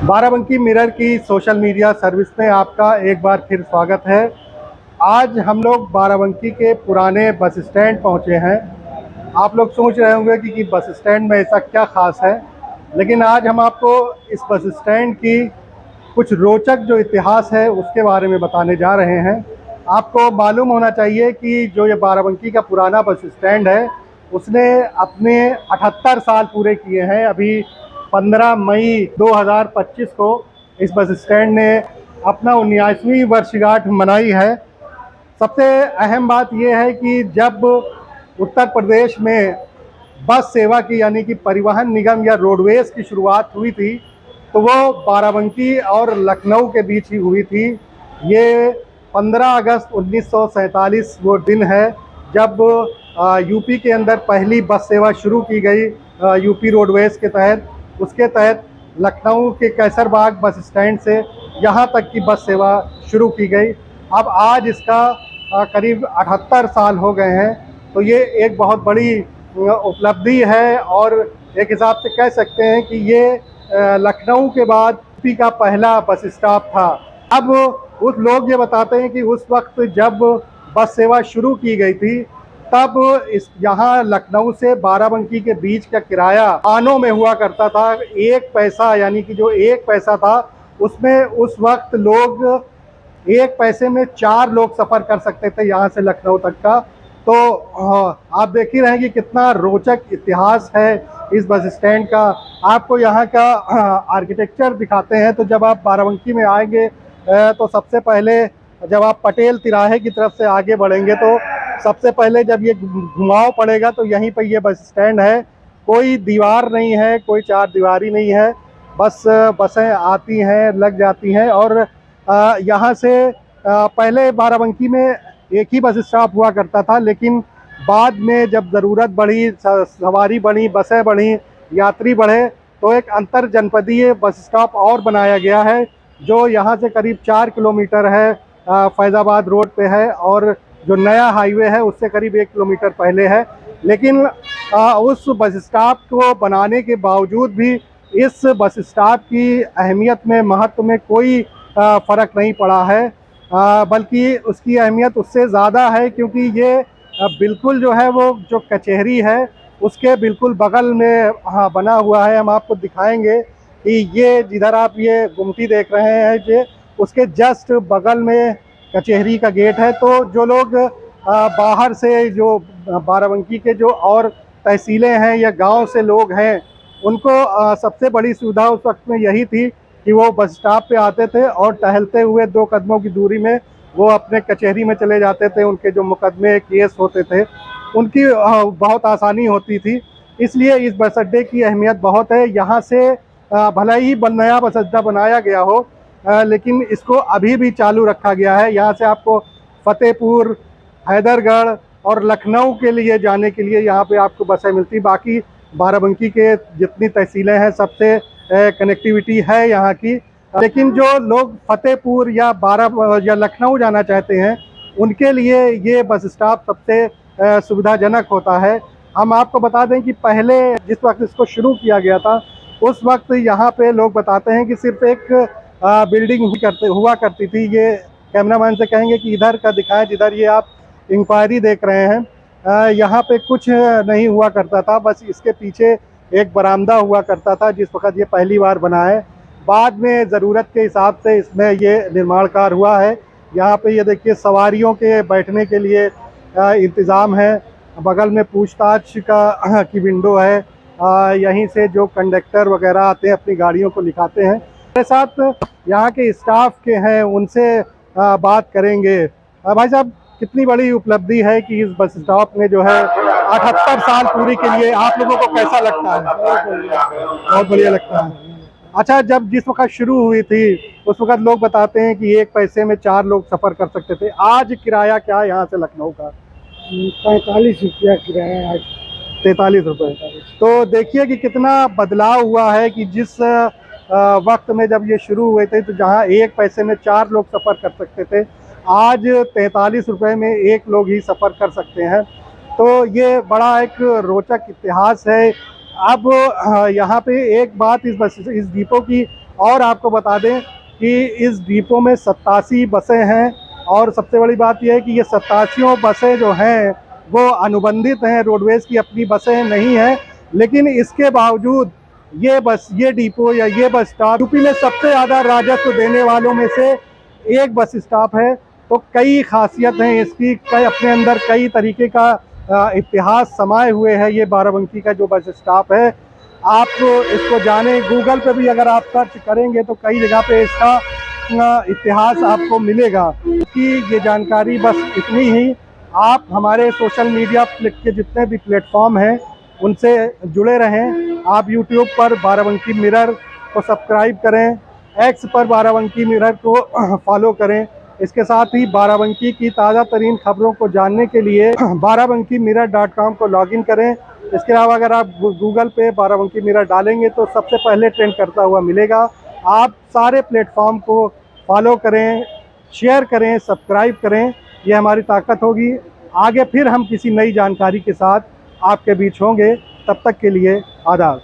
Barabanki mirror की social media service में आपका एक बार फिर स्वागत है। आज हम लोग बाराबंकी के पुराने बस स्टैंड पहुंचे हैं। आप लोग सोच रहे होंगे कि बस स्टैंड में ऐसा क्या खास है, लेकिन आज हम आपको इस बस स्टैंड की कुछ रोचक जो इतिहास है उसके बारे में बताने जा रहे हैं। आपको मालूम होना चाहिए कि जो ये बाराबंकी का पुराना बस स्टैंड है उसने अपने 78 साल पूरे किए हैं। अभी 15 मई 2025 को इस बस स्टैंड ने अपना 19वीं वर्षगांठ मनाई है। सबसे अहम बात यह है कि जब उत्तर प्रदेश में बस सेवा की यानी कि परिवहन निगम या रोडवेज की शुरुआत हुई थी तो वो बाराबंकी और लखनऊ के बीच ही हुई थी। ये 15 अगस्त 1947 वो दिन है जब यूपी के अंदर पहली बस सेवा शुरू की गई यूपी रोडवेज के तहत। उसके तहत लखनऊ के कैसरबाग बस स्टैंड से यहाँ तक की बस सेवा शुरू की गई। अब आज इसका करीब 78 साल हो गए हैं, तो ये एक बहुत बड़ी उपलब्धि है और एक हिसाब से कह सकते हैं कि ये लखनऊ के बाद यूपी का पहला बस स्टॉप था। अब उस लोग ये बताते हैं कि उस वक्त जब बस सेवा शुरू की गई थी तब इस यहाँ लखनऊ से बाराबंकी के बीच का किराया आनों में हुआ करता था। 1 पैसा यानी कि जो 1 पैसा था उसमें उस वक्त लोग 1 पैसे में 4 लोग सफ़र कर सकते थे यहाँ से लखनऊ तक का। तो आप देख ही रहे हैं कि कितना रोचक इतिहास है इस बस स्टैंड का। आपको यहाँ का आर्किटेक्चर दिखाते हैं। तो जब आप बाराबंकी में आएंगे तो सबसे पहले जब आप पटेल तिराहे की तरफ से आगे बढ़ेंगे तो सबसे पहले जब ये घुमाव पड़ेगा तो यहीं पर ये बस स्टैंड है। कोई दीवार नहीं है, कोई चार दीवारी नहीं है, बस बसें आती हैं लग जाती हैं। और यहाँ से पहले बाराबंकी में एक ही बस स्टॉप हुआ करता था, लेकिन बाद में जब ज़रूरत बढ़ी, सवारी बढ़ी, बसें बढ़ी, यात्री बढ़े तो एक अंतर जनपदीय बस स्टॉप और बनाया गया है जो यहाँ से करीब 4 किलोमीटर है, फैज़ाबाद रोड पे है। और जो नया हाईवे है उससे करीब 1 किलोमीटर पहले है। लेकिन उस बस स्टॉप को बनाने के बावजूद भी इस बस स्टॉप की अहमियत में, महत्व में कोई फ़र्क नहीं पड़ा है, बल्कि उसकी अहमियत उससे ज़्यादा है क्योंकि ये बिल्कुल जो है वो जो कचहरी है उसके बिल्कुल बगल में बना हुआ है। हम आपको दिखाएंगे कि ये जिधर आप ये गुमटी देख रहे हैं ये उसके जस्ट बगल में कचहरी का गेट है। तो जो लोग बाहर से, जो बाराबंकी के जो और तहसीलें हैं या गांव से लोग हैं, उनको सबसे बड़ी सुविधा उस वक्त में यही थी कि वो बस स्टॉप पे आते थे और टहलते हुए 2 कदमों की दूरी में वो अपने कचहरी में चले जाते थे। उनके जो मुकदमे केस होते थे उनकी बहुत आसानी होती थी। इसलिए इस बस अड्डे की अहमियत बहुत है। यहाँ से भला ही नया बस अड्डा बनाया गया हो, लेकिन इसको अभी भी चालू रखा गया है। यहाँ से आपको फतेहपुर, हैदरगढ़ और लखनऊ के लिए जाने के लिए यहाँ पे आपको बसें मिलती। बाकी बाराबंकी के जितनी तहसीलें हैं सबसे कनेक्टिविटी है यहाँ की। लेकिन जो लोग फतेहपुर या लखनऊ जाना चाहते हैं उनके लिए ये बस स्टॉप सबसे सुविधाजनक होता है। हम आपको बता दें कि पहले जिस वक्त इसको शुरू किया गया था उस वक्त यहाँ पे लोग बताते हैं कि सिर्फ एक बिल्डिंग हुआ करती थी। ये कैमरामैन से कहेंगे कि इधर का दिखाएं जिधर ये आप इंक्वायरी देख रहे हैं। यहाँ पे कुछ नहीं हुआ करता था, बस इसके पीछे एक बरामदा हुआ करता था जिस वक्त ये पहली बार बना है। बाद में ज़रूरत के हिसाब से इसमें ये निर्माण कार्य हुआ है। यहाँ पे ये देखिए सवारियों के बैठने के लिए इंतज़ाम है। बगल में पूछताछ की विंडो है। यहीं से जो कंडक्टर वगैरह आते हैं अपनी गाड़ियों को लिखाते हैं। मेरे साथ यहाँ के स्टाफ के हैं, उनसे बात करेंगे। भाई साहब, कितनी बड़ी उपलब्धि है कि इस बस स्टॉप में जो है 78 साल पूरी के लिए आप लोगों को कैसा लगता है? बहुत बढ़िया लगता है। अच्छा, जब जिस वक्त शुरू हुई थी उस वक्त लोग बताते हैं कि 1 पैसे में 4 लोग सफ़र कर सकते थे। आज किराया क्या है यहाँ से लखनऊ का? 45 रुपया किराया आज। 43 रुपये। तो देखिए कि कितना बदलाव हुआ है कि जिस वक्त में जब ये शुरू हुए थे तो जहाँ 1 पैसे में 4 लोग सफ़र कर सकते थे, आज 43 रुपये में 1 लोग ही सफ़र कर सकते हैं। तो ये बड़ा एक रोचक इतिहास है। अब यहाँ पे एक बात इस डिपो की और आपको बता दें कि इस डिपो में 87 बसें हैं और सबसे बड़ी बात यह है कि ये 87 बसें जो हैं वो अनुबंधित हैं, रोडवेज़ की अपनी बसें नहीं हैं। लेकिन इसके बावजूद ये डिपो या ये बस स्टॉप यूपी में सबसे ज़्यादा राजस्व देने वालों में से एक बस स्टॉप है। तो कई खासियत हैं इसकी, कई अपने अंदर कई तरीके का इतिहास समाये हुए है ये बाराबंकी का जो बस स्टॉप है। आप इसको जाने, गूगल पे भी अगर आप सर्च करेंगे तो कई जगह पे इसका इतिहास आपको मिलेगा। कि ये जानकारी बस इतनी ही। आप हमारे सोशल मीडिया के जितने भी प्लेटफॉर्म हैं उनसे जुड़े रहें। आप यूट्यूब पर बाराबंकी मिरर को सब्सक्राइब करें, एक्स पर बाराबंकी मिरर को फॉलो करें। इसके साथ ही बाराबंकी की ताज़ा तरीन खबरों को जानने के लिए barabankimirror.com को लॉगिन करें। इसके अलावा अगर आप गूगल पे बाराबंकी मिरर डालेंगे तो सबसे पहले ट्रेंड करता हुआ मिलेगा। आप सारे प्लेटफॉर्म को फॉलो करें, शेयर करें, सब्सक्राइब करें, ये हमारी ताकत होगी। आगे फिर हम किसी नई जानकारी के साथ आपके बीच होंगे। तब तक के लिए आदाब।